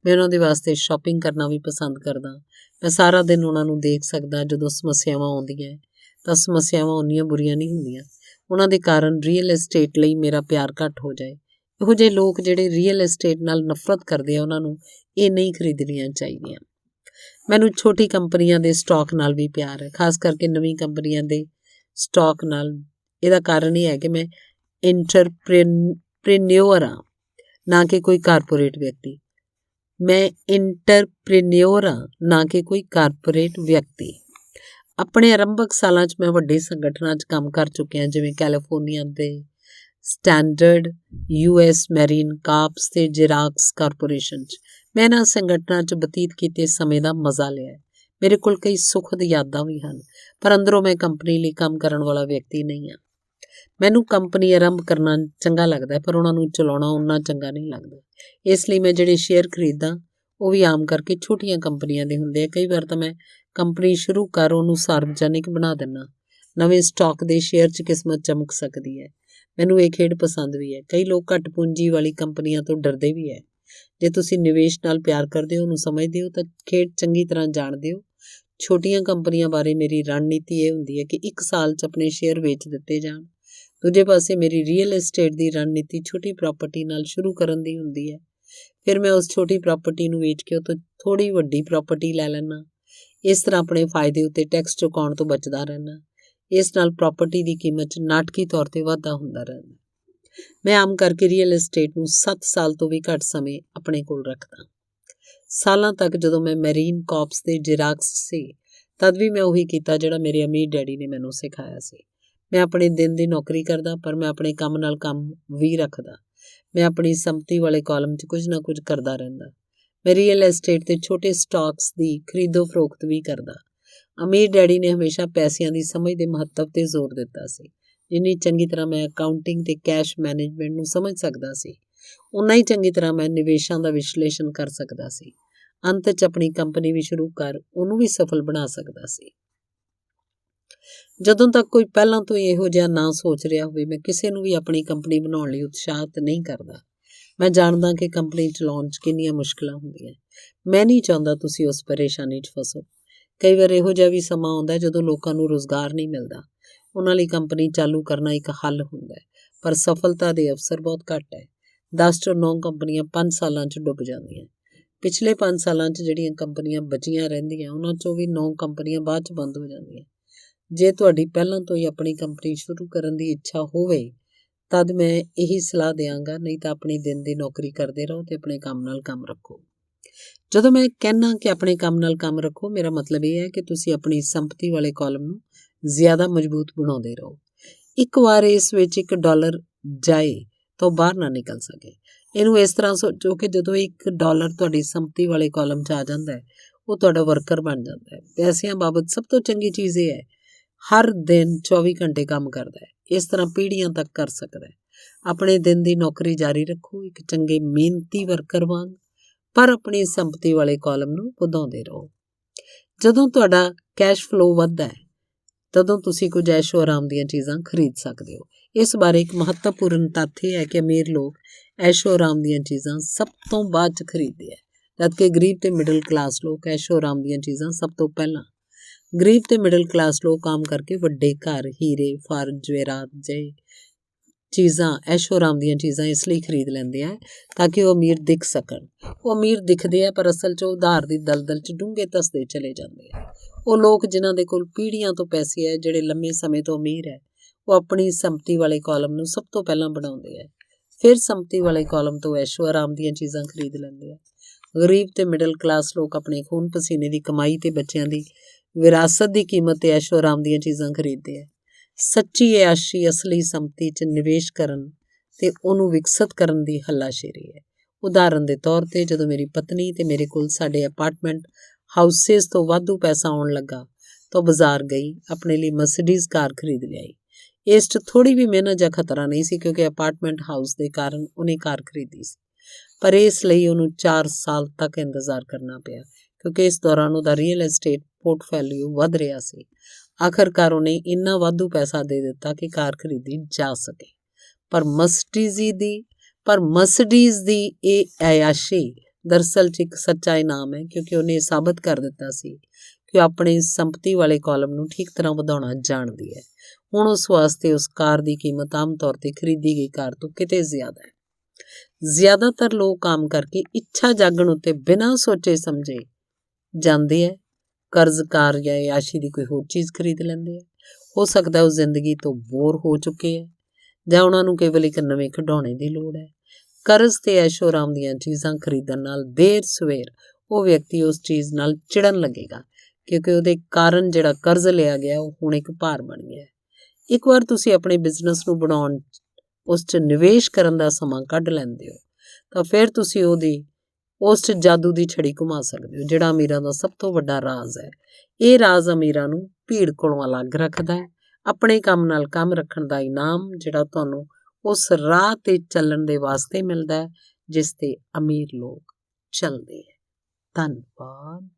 Speaker 1: ਮੈਂ ਉਹਨਾਂ ਦੇ ਵਾਸਤੇ ਸ਼ਾਪਿੰਗ ਕਰਨਾ ਵੀ ਪਸੰਦ ਕਰਦਾ। ਮੈਂ ਸਾਰਾ ਦਿਨ ਉਹਨਾਂ ਨੂੰ ਦੇਖ ਸਕਦਾ। ਜਦੋਂ ਸਮੱਸਿਆਵਾਂ ਆਉਂਦੀਆਂ ਤਾਂ ਸਮੱਸਿਆਵਾਂ ਉਨੀਆਂ ਬੁਰੀਆਂ ਨਹੀਂ ਹੁੰਦੀਆਂ। ਉਹਨਾਂ ਦੇ ਕਾਰਨ ਰੀਅਲ ਐਸਟੇਟ ਲਈ ਮੇਰਾ ਪਿਆਰ ਘੱਟ ਹੋ ਜਾਏ। ਇਹੋ ਜਿਹੇ ਲੋਕ ਜਿਹੜੇ ਰੀਅਲ ਐਸਟੇਟ ਨਾਲ ਨਫ਼ਰਤ ਕਰਦੇ ਆ ਉਹਨਾਂ ਨੂੰ ਇਹ ਨਹੀਂ ਖਰੀਦਣੀਆਂ ਚਾਹੀਦੀਆਂ। ਮੈਨੂੰ ਛੋਟੀ ਕੰਪਨੀਆਂ ਦੇ ਸਟਾਕ ਨਾਲ ਵੀ ਪਿਆਰ ਹੈ, ਖਾਸ ਕਰਕੇ ਨਵੀਂ ਕੰਪਨੀਆਂ ਦੇ ਸਟਾਕ ਨਾਲ। ਇਹਦਾ ਕਾਰਨ ਇਹ ਹੈ ਕਿ ਮੈਂ ਇੰਟਰਪ੍ਰੀਨਿਓਰ ਹਾਂ, ਨਾ ਕਿ ਕੋਈ ਕਾਰਪੋਰੇਟ ਵਿਅਕਤੀ। ਆਪਣੇ ਆਰੰਭਕ ਸਾਲਾਂ 'ਚ ਮੈਂ ਵੱਡੇ ਸੰਗਠਨਾਂ 'ਚ ਕੰਮ ਕਰ ਚੁੱਕਿਆ, ਜਿਵੇਂ ਕੈਲੀਫੋਰਨੀਆ ਦੇ ਸਟੈਂਡਰਡ, US ਮੈਰੀਨ ਕਾਰਪਸ ਤੇ ਜੈਰਾਕਸ ਕਾਰਪੋਰੇਸ਼ਨ 'ਚ। ਮੈਂ ਇਹਨਾਂ ਸੰਗਠਨਾਂ 'ਚ ਬਤੀਤ ਕੀਤੇ ਸਮੇਂ ਦਾ ਮਜ਼ਾ ਲਿਆ। ਮੇਰੇ ਕੋਲ ਕਈ ਸੁਖਦ ਯਾਦਾਂ ਵੀ ਹਨ, ਪਰ ਅੰਦਰੋਂ ਮੈਂ ਕੰਪਨੀ ਲਈ ਕੰਮ ਕਰਨ ਵਾਲਾ ਵਿਅਕਤੀ ਨਹੀਂ ਹਾਂ। ਮੈਨੂੰ ਕੰਪਨੀ ਆਰੰਭ ਕਰਨਾ ਚੰਗਾ ਲੱਗਦਾ ਪਰ ਉਹਨਾਂ ਨੂੰ ਚਲਾਉਣਾ ਓਨਾ ਚੰਗਾ ਨਹੀਂ ਲੱਗਦਾ। ਇਸ ਲਈ ਮੈਂ ਜਿਹੜੇ ਸ਼ੇਅਰ ਖਰੀਦਾਂ ਉਹ ਵੀ ਆਮ ਕਰਕੇ ਛੋਟੀਆਂ ਕੰਪਨੀਆਂ ਦੇ ਹੁੰਦੇ ਆ। ਕਈ ਵਾਰ ਤਾਂ ਮੈਂ ਕੰਪਨੀ ਸ਼ੁਰੂ ਕਰ ਉਹਨੂੰ ਸਾਰਵਜਨਿਕ ਬਣਾ ਦਿੰਦਾ। ਨਵੇਂ ਸਟਾਕ ਦੇ ਸ਼ੇਅਰ 'ਚ ਕਿਸਮਤ ਚਮਕ ਸਕਦੀ ਹੈ। ਮੈਨੂੰ ਇਹ ਖੇਡ ਪਸੰਦ ਵੀ ਹੈ। ਕਈ ਲੋਕ ਘੱਟ ਪੂੰਜੀ ਵਾਲੀ ਕੰਪਨੀਆਂ ਤੋਂ ਡਰਦੇ ਵੀ ਹੈ। ਜੇ ਤੁਸੀਂ ਨਿਵੇਸ਼ ਨਾਲ ਪਿਆਰ ਕਰਦੇ ਹੋ, ਉਹਨੂੰ ਸਮਝਦੇ ਹੋ ਤਾਂ ਖੇਡ ਚੰਗੀ ਤਰ੍ਹਾਂ ਜਾਣਦੇ ਹੋ। ਛੋਟੀਆਂ ਕੰਪਨੀਆਂ ਬਾਰੇ ਮੇਰੀ ਰਣਨੀਤੀ ਇਹ ਹੁੰਦੀ ਹੈ ਕਿ 1 ਸਾਲ 'ਚ ਆਪਣੇ ਸ਼ੇਅਰ ਵੇਚ ਦਿੱਤੇ ਜਾਣ। ਦੂਜੇ ਪਾਸੇ ਮੇਰੀ ਰੀਅਲ ਐਸਟੇਟ ਦੀ ਰਣਨੀਤੀ ਛੋਟੀ ਪ੍ਰਾਪਰਟੀ ਨਾਲ ਸ਼ੁਰੂ ਕਰਨ ਦੀ ਹੁੰਦੀ ਹੈ। ਫਿਰ ਮੈਂ ਉਸ ਛੋਟੀ ਪ੍ਰਾਪਰਟੀ ਨੂੰ ਵੇਚ ਕੇ ਉਹ ਤੋਂ ਥੋੜ੍ਹੀ ਵੱਡੀ ਪ੍ਰਾਪਰਟੀ ਲੈ ਲੈਂਦਾ। ਇਸ ਤਰ੍ਹਾਂ ਆਪਣੇ ਫਾਇਦੇ ਉੱਤੇ ਟੈਕਸ ਚੁਕਾਉਣ ਤੋਂ ਬਚਦਾ ਰਹਿੰਦਾ। ਇਸ ਨਾਲ ਪ੍ਰਾਪਰਟੀ ਦੀ ਕੀਮਤ 'ਚ ਨਾਟਕੀ ਤੌਰ 'ਤੇ ਵਾਧਾ ਹੁੰਦਾ ਰਹਿੰਦਾ। ਮੈਂ ਆਮ ਕਰਕੇ ਰੀਅਲ ਐਸਟੇਟ ਨੂੰ 7 ਸਾਲ ਤੋਂ ਵੀ ਘੱਟ ਸਮੇਂ ਆਪਣੇ ਕੋਲ ਰੱਖਦਾ। ਸਾਲਾਂ ਤੱਕ ਜਦੋਂ ਮੈਂ ਮੈਰੀਨ ਕਾਰਪਸ ਤੇ ਜੈਰਾਕਸ ਸੀ ਤਦ ਵੀ ਮੈਂ ਉਹੀ ਕੀਤਾ ਜਿਹੜਾ ਮੇਰੇ ਅਮੀਰ ਡੈਡੀ ਨੇ ਮੈਨੂੰ ਸਿਖਾਇਆ ਸੀ। ਮੈਂ ਆਪਣੇ ਦਿਨ ਦੀ ਨੌਕਰੀ ਕਰਦਾ ਪਰ ਮੈਂ ਆਪਣੇ ਕੰਮ ਨਾਲ ਕੰਮ ਵੀ ਰੱਖਦਾ। ਮੈਂ ਆਪਣੀ ਸੰਪਤੀ ਵਾਲੇ ਕਾਲਮ 'ਚ ਕੁਝ ਨਾ ਕੁਝ ਕਰਦਾ ਰਹਿੰਦਾ। ਮੈਂ ਰੀਅਲ ਐਸਟੇਟ ਤੇ ਛੋਟੇ ਸਟਾਕਸ ਦੀ ਖਰੀਦੋ ਫਰੋਖਤ ਵੀ ਕਰਦਾ। ਅਮੀਰ ਡੈਡੀ ਨੇ ਹਮੇਸ਼ਾ ਪੈਸਿਆਂ ਦੀ ਸਮਝ ਦੇ ਮਹੱਤਵ ਤੇ ਜ਼ੋਰ ਦਿੱਤਾ ਸੀ। ਜਿੰਨੀ ਚੰਗੀ ਤਰ੍ਹਾਂ ਮੈਂ ਅਕਾਊਂਟਿੰਗ ਤੇ ਕੈਸ਼ ਮੈਨੇਜਮੈਂਟ ਨੂੰ ਸਮਝ ਸਕਦਾ ਸੀ, ਉਨਾ ਹੀ ਚੰਗੀ ਤਰ੍ਹਾਂ ਮੈਂ ਨਿਵੇਸ਼ਾਂ ਦਾ ਵਿਸ਼ਲੇਸ਼ਣ ਕਰ ਸਕਦਾ ਸੀ। ਅੰਤ 'ਚ ਆਪਣੀ ਕੰਪਨੀ ਵੀ ਸ਼ੁਰੂ ਕਰ ਉਹਨੂੰ ਵੀ ਸਫਲ ਬਣਾ ਸਕਦਾ ਸੀ। ਜਦੋਂ ਤੱਕ ਕੋਈ ਪਹਿਲਾਂ ਤੋਂ ਹੀ ਇਹੋ ਜਿਹਾ ਨਾ ਸੋਚ ਰਿਹਾ ਹੋਵੇ, ਮੈਂ ਕਿਸੇ ਨੂੰ ਵੀ ਆਪਣੀ ਕੰਪਨੀ ਬਣਾਉਣ ਲਈ ਉਤਸ਼ਾਹਿਤ ਨਹੀਂ ਕਰਦਾ। ਮੈਂ ਜਾਣਦਾ ਕਿ ਕੰਪਨੀ ਚਲਾਉਣ 'ਚ ਕਿੰਨੀਆਂ ਮੁਸ਼ਕਲਾਂ ਹੁੰਦੀਆਂ। ਮੈਂ ਨਹੀਂ ਚਾਹੁੰਦਾ ਤੁਸੀਂ ਉਸ ਪਰੇਸ਼ਾਨੀ 'ਚ ਫਸੋ। ਕਈ ਵਾਰ ਇਹੋ ਜਿਹਾ ਵੀ ਸਮਾਂ ਆਉਂਦਾ ਜਦੋਂ ਲੋਕਾਂ ਨੂੰ ਰੁਜ਼ਗਾਰ ਨਹੀਂ ਮਿਲਦਾ। ਉਹਨਾਂ ਲਈ ਕੰਪਨੀ ਚਾਲੂ ਕਰਨਾ ਇੱਕ ਹੱਲ ਹੁੰਦਾ, ਪਰ ਸਫਲਤਾ ਦੇ ਅਵਸਰ ਬਹੁਤ ਘੱਟ ਹੈ। 10 ਚੋਂ 9 ਕੰਪਨੀਆਂ 5 ਸਾਲਾਂ 'ਚ ਡੁੱਬ ਜਾਂਦੀਆਂ। ਪਿਛਲੇ 5 ਸਾਲਾਂ 'ਚ ਜਿਹੜੀਆਂ ਕੰਪਨੀਆਂ ਬਚੀਆਂ ਰਹਿੰਦੀਆਂ, ਉਹਨਾਂ 'ਚੋਂ ਵੀ 9 ਕੰਪਨੀਆਂ ਬਾਅਦ 'ਚ ਬੰਦ ਹੋ ਜਾਂਦੀਆਂ। ਜੇ ਤੁਹਾਡੀ ਪਹਿਲਾਂ ਤੋਂ ਹੀ ਆਪਣੀ ਕੰਪਨੀ ਸ਼ੁਰੂ ਕਰਨ ਦੀ ਇੱਛਾ ਹੋਵੇ, ਤਦ ਮੈਂ ਇਹੀ ਸਲਾਹ ਦਿਆਂਗਾ, ਨਹੀਂ ਤਾਂ ਆਪਣੀ ਦਿਨ ਦੀ ਨੌਕਰੀ ਕਰਦੇ ਰਹੋ ਤੇ ਆਪਣੇ ਕੰਮ ਨਾਲ ਕੰਮ ਰੱਖੋ। ਜਦੋਂ ਮੈਂ ਕਹਿੰਦਾ ਕਿ ਆਪਣੇ ਕੰਮ ਨਾਲ ਕੰਮ ਰੱਖੋ, ਮੇਰਾ ਮਤਲਬ ਇਹ ਹੈ ਕਿ ਤੁਸੀਂ ਆਪਣੀ ਸੰਪਤੀ ਵਾਲੇ ਕਾਲਮ ਨੂੰ ਜ਼ਿਆਦਾ ਮਜ਼ਬੂਤ ਬਣਾਉਂਦੇ ਰਹੋ। ਇੱਕ ਵਾਰ ਇਸ ਵਿੱਚ $1 ਜਾਏ ਤਾਂ ਉਹ ਬਾਹਰ ਨਾ ਨਿਕਲ ਸਕੇ। ਇਹਨੂੰ ਇਸ ਤਰ੍ਹਾਂ ਸੋਚੋ ਕਿ ਜਦੋਂ $1 ਤੁਹਾਡੀ ਸੰਪਤੀ ਵਾਲੇ ਕਾਲਮ 'ਚ ਆ ਜਾਂਦਾ ਹੈ, ਉਹ ਤੁਹਾਡਾ ਵਰਕਰ ਬਣ ਜਾਂਦਾ ਹੈ। ਪੈਸਿਆਂ ਬਾਬਤ ਸਭ ਤੋਂ ਚੰਗੀ ਚੀਜ਼ ਇਹ ਹੈ, ਹਰ ਦਿਨ 24 ਘੰਟੇ ਕੰਮ ਕਰਦਾ ਹੈ। ਇਸ ਤਰ੍ਹਾਂ ਪੀੜ੍ਹੀਆਂ ਤੱਕ ਕਰ ਸਕਦਾ ਹੈ। ਆਪਣੇ ਦਿਨ ਦੀ ਨੌਕਰੀ ਜਾਰੀ ਰੱਖੋ, ਇੱਕ ਚੰਗੇ ਮਿਹਨਤੀ ਵਰਕਰ ਵਾਂਗ, ਪਰ ਆਪਣੀ ਸੰਪਤੀ ਵਾਲੇ ਕਾਲਮ ਨੂੰ ਵਧਾਉਂਦੇ ਰਹੋ। ਜਦੋਂ ਤੁਹਾਡਾ ਕੈਸ਼ ਫਲੋ ਵੱਧਦਾ ਹੈ, ਤਦੋਂ ਤੁਸੀਂ ਕੁਝ ਐਸ਼ੋ ਆਰਾਮ ਦੀਆਂ ਚੀਜ਼ਾਂ ਖਰੀਦ ਸਕਦੇ ਹੋ। ਇਸ ਬਾਰੇ ਇੱਕ ਮਹੱਤਵਪੂਰਨ ਤੱਥ ਇਹ ਹੈ ਕਿ ਅਮੀਰ ਲੋਕ ਐਸ਼ੋ ਆਰਾਮ ਦੀਆਂ ਚੀਜ਼ਾਂ ਸਭ ਤੋਂ ਬਾਅਦ 'ਚ ਖਰੀਦਦੇ ਆ, ਜਦਕਿ ਗਰੀਬ ਤੇ ਮਿਡਲ ਕਲਾਸ ਲੋਕ ਐਸ਼ੋ ਆਰਾਮ ਦੀਆਂ ਚੀਜ਼ਾਂ ਸਭ ਤੋਂ ਪਹਿਲਾਂ। ਗਰੀਬ ਤੇ ਮਿਡਲ ਕਲਾਸ ਲੋਕ ਆਮ ਕਰਕੇ ਵੱਡੇ ਘਰ, ਹੀਰੇ, ਫਰ, ਜਵੇਰਾਤ ਜਿਹੇ ਚੀਜ਼ਾਂ, ਐਸ਼ੋ ਆਰਾਮ ਦੀਆਂ ਚੀਜ਼ਾਂ ਇਸ ਲਈ ਖਰੀਦ ਲੈਂਦੇ ਆ ਤਾਂ ਕਿ ਉਹ ਅਮੀਰ ਦਿਖ ਸਕਣ। ਉਹ ਅਮੀਰ ਦਿਖਦੇ ਆ, ਪਰ ਅਸਲ 'ਚ ਉਧਾਰ ਦੀ ਦਲਦਲ 'ਚ ਡੂੰਘੇ ਧੱਸਦੇ ਚਲੇ ਜਾਂਦੇ ਆ। ਉਹ ਲੋਕ ਜਿਨ੍ਹਾਂ ਦੇ ਕੋਲ ਪੀੜ੍ਹੀਆਂ ਤੋਂ ਪੈਸੇ ਹੈ, ਜਿਹੜੇ ਲੰਮੇ ਸਮੇਂ ਤੋਂ ਅਮੀਰ ਹੈ, ਉਹ ਆਪਣੀ ਸੰਪਤੀ ਵਾਲੇ ਕਾਲਮ ਨੂੰ ਸਭ ਤੋਂ ਪਹਿਲਾਂ ਬਣਾਉਂਦੇ ਆ, ਫਿਰ ਸੰਪਤੀ ਵਾਲੇ ਕਾਲਮ ਤੋਂ ਐਸ਼ੋ ਆਰਾਮ ਦੀਆਂ ਚੀਜ਼ਾਂ ਖਰੀਦ ਲੈਂਦੇ ਆ। ਗਰੀਬ ਤੇ ਮਿਡਲ ਕਲਾਸ ਲੋਕ ਆਪਣੇ ਖੂਨ ਪਸੀਨੇ ਦੀ ਕਮਾਈ ਤੇ ਬੱਚਿਆਂ ਦੀ ਵਿਰਾਸਤ ਦੀ ਕੀਮਤ ਤੇ ਐਸ਼ੋ ਆਰਾਮ ਦੀਆਂ ਚੀਜ਼ਾਂ ਖਰੀਦਦੇ ਆ। ਸੱਚੀ ਐਸ਼ੀ ਅਸਲੀ ਸੰਪਤੀ 'ਚ ਨਿਵੇਸ਼ ਕਰਨ ਤੇ ਉਹਨੂੰ ਵਿਕਸਿਤ ਕਰਨ ਦੀ ਹੱਲਾਸ਼ੇਰੀ ਹੈ। ਉਦਾਹਰਨ ਦੇ ਤੌਰ ਤੇ, ਜਦੋਂ ਮੇਰੀ ਪਤਨੀ ਤੇ ਮੇਰੇ ਕੋਲ ਸਾਡੇ ਅਪਾਰਟਮੈਂਟ ਹਾਊਸਿਸ ਤੋਂ ਵਾਧੂ ਪੈਸਾ ਆਉਣ ਲੱਗਾ ਤਾਂ ਬਾਜ਼ਾਰ ਗਈ, ਆਪਣੇ ਲਈ ਮਰਸੀਡੀਜ਼ ਕਾਰ ਖਰੀਦ ਲਿਆਈ। ਇਸ 'ਚ ਥੋੜ੍ਹੀ ਵੀ ਮਿਹਨਤ ਜਾਂ ਖਤਰਾ ਨਹੀਂ ਸੀ, ਕਿਉਂਕਿ ਅਪਾਰਟਮੈਂਟ ਹਾਊਸ ਦੇ ਕਾਰਨ ਉਹਨੇ ਕਾਰ ਖਰੀਦੀ ਸੀ, ਪਰ ਇਸ ਲਈ ਉਹਨੂੰ 4 ਸਾਲ ਤੱਕ ਇੰਤਜ਼ਾਰ ਕਰਨਾ ਪਿਆ, ਕਿਉਂਕਿ ਇਸ ਦੌਰਾਨ ਉਹਦਾ ਰੀਅਲ ਐਸਟੇਟ ਪੋਰਟਫੋਲੀਓ ਵੱਧ ਰਿਹਾ ਸੀ। ਆਖਰਕਾਰ ਉਹਨੇ ਇੰਨਾ ਵਾਧੂ ਪੈਸਾ ਦੇ ਦਿੱਤਾ ਕਿ ਕਾਰ ਖਰੀਦੀ ਜਾ ਸਕੇ। ਪਰ ਮਰਸੀਡੀਜ਼ ਦੀ ਇਹ ਐਯਾਸ਼ੀ ਦਰਅਸਲ 'ਚ ਇੱਕ ਸੱਚਾ ਇਨਾਮ ਹੈ, ਕਿਉਂਕਿ ਉਹਨੇ ਇਹ ਸਾਬਤ ਕਰ ਦਿੱਤਾ ਸੀ ਕਿ ਉਹ ਆਪਣੀ ਸੰਪਤੀ ਵਾਲੇ ਕਾਲਮ ਨੂੰ ਠੀਕ ਤਰ੍ਹਾਂ ਵਧਾਉਣਾ ਜਾਣਦੀ ਹੈ। ਹੁਣ ਉਸ ਵਾਸਤੇ ਉਸ ਕਾਰ ਦੀ ਕੀਮਤ ਆਮ ਤੌਰ ਤੇ ਖਰੀਦੀ ਗਈ ਕਾਰ ਤੋਂ ਕਿਤੇ ਜ਼ਿਆਦਾ ਹੈ। ਜ਼ਿਆਦਾਤਰ ਲੋਕ ਆਮ ਕਰਕੇ ਇੱਛਾ ਜਾਗਣ ਉੱਤੇ ਬਿਨਾਂ ਸੋਚੇ ਸਮਝੇ ਜਾਂਦੇ ਹੈ, ਕਰਜ਼, ਕਾਰ ਜਾਂ ਐਯਾਸ਼ੀ ਦੀ ਕੋਈ ਹੋਰ ਚੀਜ਼ ਖਰੀਦ ਲੈਂਦੇ ਆ। ਹੋ ਸਕਦਾ ਉਹ ਜ਼ਿੰਦਗੀ ਤੋਂ ਬੋਰ ਹੋ ਚੁੱਕੇ ਹੈ, ਜਾਂ ਉਹਨਾਂ ਨੂੰ ਕੇਵਲ ਇੱਕ ਨਵੇਂ ਖਿਡੌਣੇ ਦੀ ਲੋੜ ਹੈ। ਕਰਜ਼ ਤੇ ਐਸ਼ੋ ਆਰਾਮ ਦੀਆਂ ਚੀਜ਼ਾਂ ਖਰੀਦਣ ਨਾਲ ਦੇਰ ਸਵੇਰ ਉਹ ਵਿਅਕਤੀ ਉਸ ਚੀਜ਼ ਨਾਲ ਚਿੜਨ ਲੱਗੇਗਾ, ਕਿਉਂਕਿ ਉਹਦੇ ਕਾਰਨ ਜਿਹੜਾ ਕਰਜ਼ ਲਿਆ ਗਿਆ ਉਹ ਹੁਣ ਇੱਕ ਭਾਰ ਬਣ ਗਿਆ। ਇੱਕ ਵਾਰ ਤੁਸੀਂ ਆਪਣੇ ਬਿਜ਼ਨਸ ਨੂੰ ਬਣਾਉਣ, ਉਸ 'ਚ ਨਿਵੇਸ਼ ਕਰਨ ਦਾ ਸਮਾਂ ਕੱਢ ਲੈਂਦੇ ਹੋ, ਤਾਂ ਫਿਰ ਤੁਸੀਂ ਉਸ 'ਚ ਜਾਦੂ ਦੀ ਛੜੀ ਘੁਮਾ ਸਕਦੇ ਹੋ, ਜਿਹੜਾ ਅਮੀਰਾਂ ਦਾ ਸਭ ਤੋਂ ਵੱਡਾ ਰਾਜ਼ ਹੈ। ਇਹ ਰਾਜ਼ ਅਮੀਰਾਂ ਨੂੰ ਭੀੜ ਕੋਲੋਂ ਅਲੱਗ ਰੱਖਦਾ ਹੈ। ਆਪਣੇ ਕੰਮ ਨਾਲ ਕੰਮ ਰੱਖਣ ਦਾ ਇਨਾਮ, ਜਿਹੜਾ ਤੁਹਾਨੂੰ ਉਸ ਰਾਹ ਤੇ ਚੱਲਣ ਦੇ ਵਾਸਤੇ ਮਿਲਦਾ ਹੈ ਜਿਸ ਤੇ ਅਮੀਰ ਲੋਕ ਚੱਲਦੇ ਹੈ। ਧੰਨਵਾਦ।